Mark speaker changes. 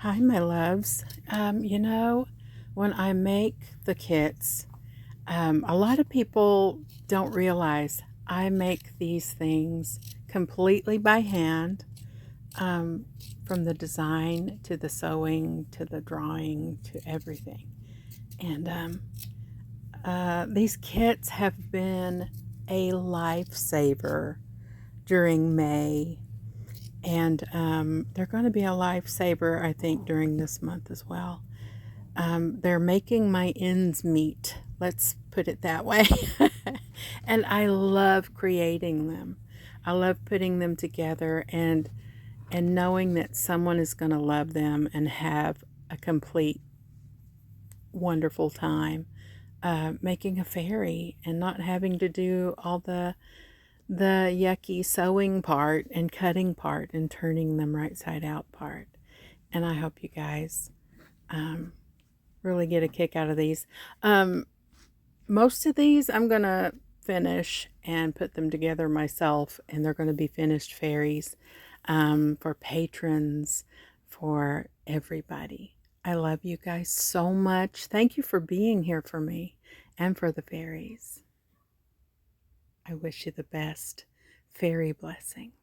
Speaker 1: Hi, my loves. When I make the kits, a lot of people don't realize I make these things completely by hand, um, from the design to the sewing to the drawing to everything. And these kits have been a lifesaver during May. And they're going to be a lifesaver, I think, during this month as well. They're making my ends meet. Let's put it that way. And I love creating them. I love putting them together and knowing that someone is going to love them and have a complete wonderful time making a fairy and not having to do all the yucky sewing part and cutting part and turning them right side out part. And I hope you guys um, really get a kick out of these. Most of these I'm going to finish and put them together myself, and they're going to be finished fairies for patrons, for everybody. I love you guys so much. Thank you for being here for me and for the fairies. I wish you the best fairy blessings.